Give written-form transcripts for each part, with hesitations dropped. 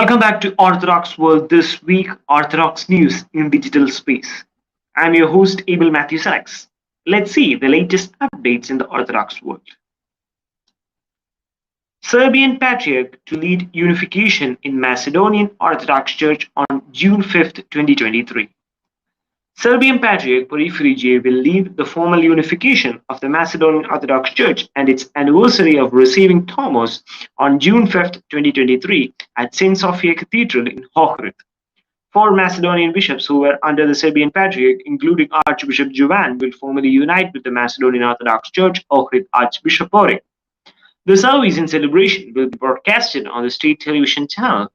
Welcome back to Orthodox World This Week, Orthodox News in Digital Space. I'm your host, Abel Matthew Sachs. Let's see the latest updates in the Orthodox world. Serbian Patrick to lead unification in Macedonian Orthodox Church on June 5, 2023. Serbian Patriarch Porphyry will lead the formal unification of the Macedonian Orthodox Church and its anniversary of receiving Thomos on June 5, 2023 at St. Sophia Cathedral in Ohrid. Four Macedonian bishops who were under the Serbian Patriarch, including Archbishop Jovan, will formally unite with the Macedonian Orthodox Church Ohrid Archbishopric. The service and celebration will be broadcasted on the state television channel.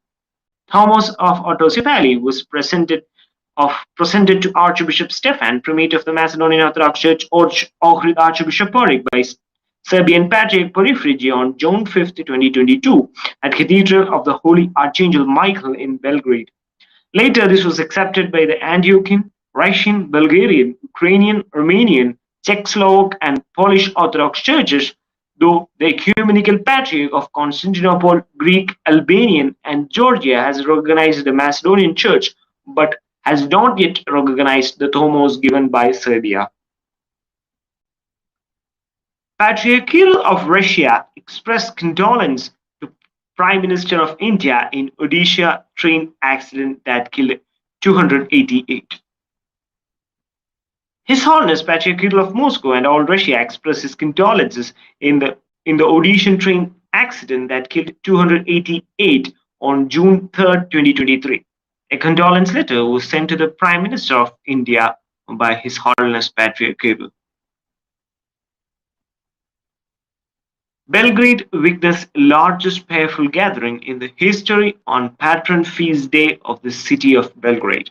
Thomos of Autocephaly was presented to Archbishop Stefan, primate of the Macedonian Orthodox Church Ohrid Archbishopric, by Serbian Patriarch Porphyry on June 5, 2022 at Cathedral of the Holy Archangel Michael in Belgrade. Later, this was accepted by the Antiochian, Russian, Bulgarian, Ukrainian, Romanian, Czechoslovak, and Polish Orthodox churches, though the Ecumenical Patriarch of Constantinople, Greek, Albanian, and Georgia has recognized the Macedonian Church, but has not yet recognized the Thomos given by Serbia. Patriarch Kirill of Russia expressed condolence to Prime Minister of India in Odisha train accident that killed 288. His Holiness Patriarch Kirill of Moscow and all Russia expressed his condolences in the Odishan train accident that killed 288 on June 3, 2023. A condolence letter was sent to the Prime Minister of India by His Holiness Patriarch Kirill. Belgrade witnessed largest prayerful gathering in the history on patron feast day of the city of Belgrade.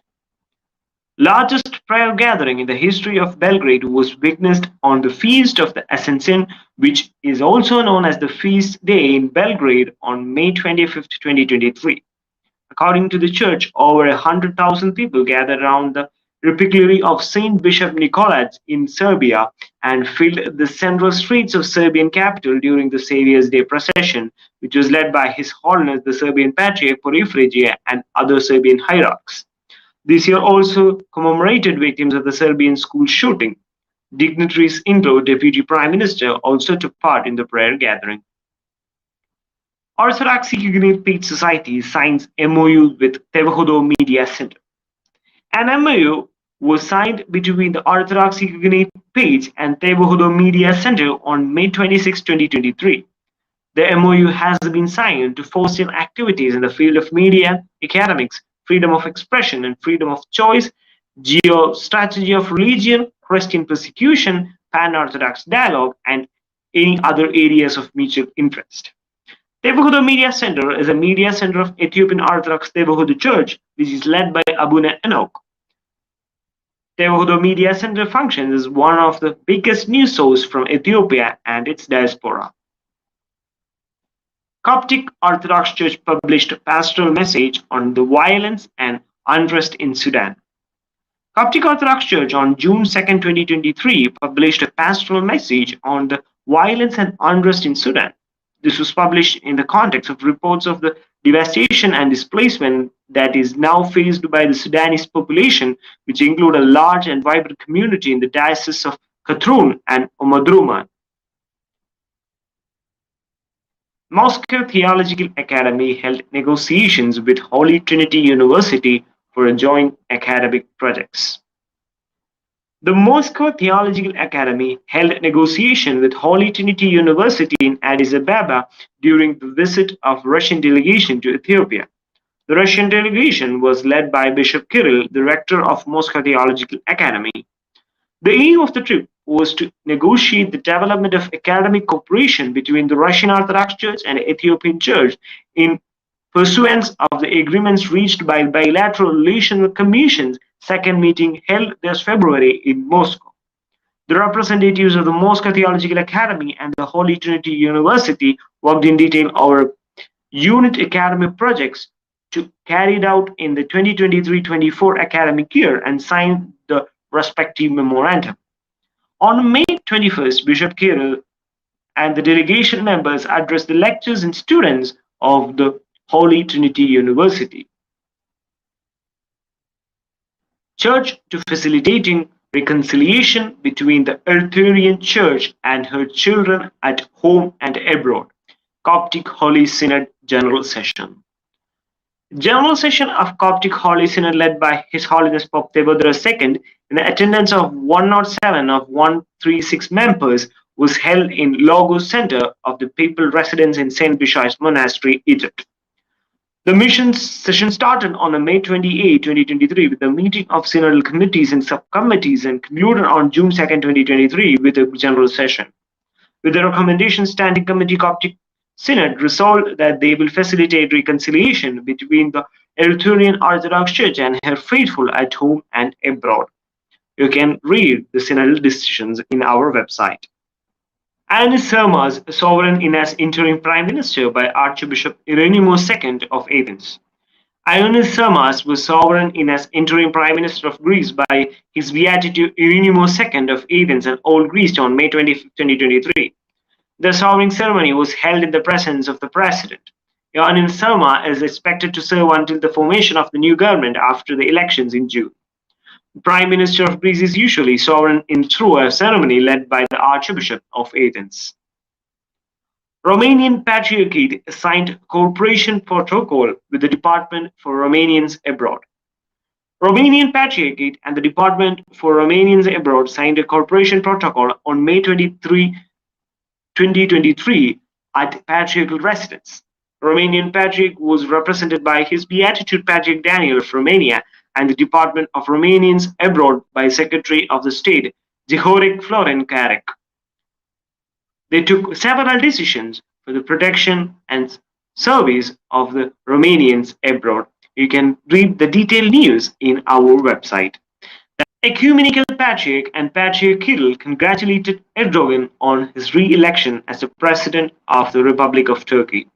Largest prayer gathering in the history of Belgrade was witnessed on the Feast of the Ascension, which is also known as the Feast Day in Belgrade on May 25, 2023. According to the church, over 100,000 people gathered around the repliquary of Saint Bishop Nicolaus in Serbia and filled the central streets of Serbian capital during the Saviour's Day procession, which was led by His Holiness the Serbian Patriarch Porphyry and other Serbian hierarchs. This year also commemorated victims of the Serbian school shooting. Dignitaries include Deputy Prime Minister also took part in the prayer gathering. Orthodoxy United Society signs MOU with Theological Media Center. An MOU was signed between the Orthodoxy United page and Theological Media Center on May 26, 2023. The MOU has been signed to foster activities in the field of media, academics, freedom of expression and freedom of choice, geostrategy of religion, Christian persecution, Pan-Orthodox dialogue, and any other areas of mutual interest. Theological Media Center is a media center of Ethiopian Orthodox Theological Church, which is led by Abuna Enoch. Theological Media Center functions as one of the biggest news sources from Ethiopia and its diaspora. Coptic Orthodox Church published a pastoral message on the violence and unrest in Sudan. Coptic Orthodox Church on June 2, 2023 published a pastoral message on the violence and unrest in Sudan. This was published in the context of reports of the devastation and displacement that is now faced by the Sudanese population, which include a large and vibrant community in the dioceses of Khartoum and Omdurman. Moscow Theological Academy held negotiations with Holy Trinity University for joint academic projects. The Moscow Theological Academy held negotiations with Holy Trinity University in Addis Ababa during the visit of Russian delegation to Ethiopia. The Russian delegation was led by Bishop Kirill, the rector of Moscow Theological Academy. The aim of the trip was to negotiate the development of academic cooperation between the Russian Orthodox Church and the Ethiopian Church in pursuance of the agreements reached by bilateral relational commissions second meeting held this February in Moscow. The representatives of the Moscow Theological Academy and the Holy Trinity University worked in detail over unit academic projects to carried out in the 2023-24 academic year and signed the respective memorandum. On May 21st, Bishop Kirill and the delegation members addressed the lectures and students of the Holy Trinity University. Church to facilitating reconciliation between the Arthurian Church and her children at home and abroad. Coptic Holy Synod General Session. General Session of Coptic Holy Synod led by His Holiness Pope Theodore II in the attendance of 107 of 136 members was held in Logos Center of the Papal Residence in St. Bishop's Monastery, Egypt. The mission session started on May 28, 2023 with the meeting of synodal committees and subcommittees and concluded on June 2, 2023 with a general session. With the recommendation, Standing Committee Coptic Synod resolved that they will facilitate reconciliation between the Serbian Orthodox Church and her faithful at home and abroad. You can read the synodal decisions in our website. Ioannis Sermas, sovereign in as interim prime minister by Archbishop Irenaeus II of Athens. Ioannis Sermas was sovereign in as interim prime minister of Greece by his beatitude Irenaeus II of Athens and Old Greece on May 25, 2023. The sowing ceremony was held in the presence of the president. Ioannis Sermas is expected to serve until the formation of the new government after the elections in June. The Prime Minister of Greece is usually sovereign through a ceremony led by the Archbishop of Athens. Romanian Patriarchate signed cooperation protocol with the Department for Romanians Abroad. Romanian Patriarchate and the Department for Romanians Abroad signed a cooperation protocol on May 23, 2023 at Patriarchal Residence. Romanian Patriarch was represented by His Beatitude Patriarch Daniel of Romania and the Department of Romanians Abroad by Secretary of the State Zihorek Florin Karek. They took several decisions for the protection and service of the Romanians abroad. You can read the detailed news in our website. The Ecumenical Patriarch and Patriarch Kirill congratulated Erdogan on his re-election as the President of the Republic of Turkey.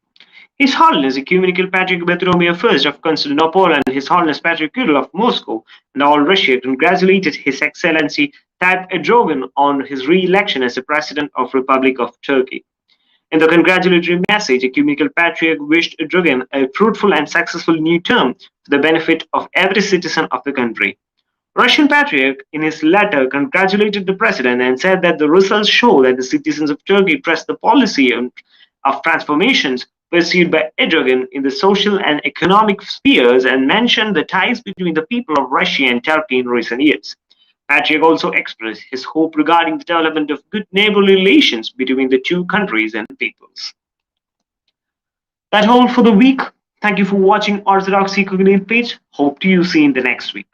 His Holiness Ecumenical Patriarch Bartholomew I of Constantinople and His Holiness Patriarch Kirill of Moscow and all Russia congratulated His Excellency Tayyip Erdogan on his re-election as the President of Republic of Turkey. In the congratulatory message, Ecumenical Patriarch wished Erdogan a fruitful and successful new term for the benefit of every citizen of the country. Russian Patriarch, in his letter, congratulated the President and said that the results show that the citizens of Turkey trust the policy of transformations pursued by Erdogan in the social and economic spheres and mentioned the ties between the people of Russia and Turkey in recent years. Patriarch also expressed his hope regarding the development of good neighborly relations between the two countries and peoples. That's all for the week. Thank you for watching Orthodoxy Cognitive page. Hope to see you in the next week.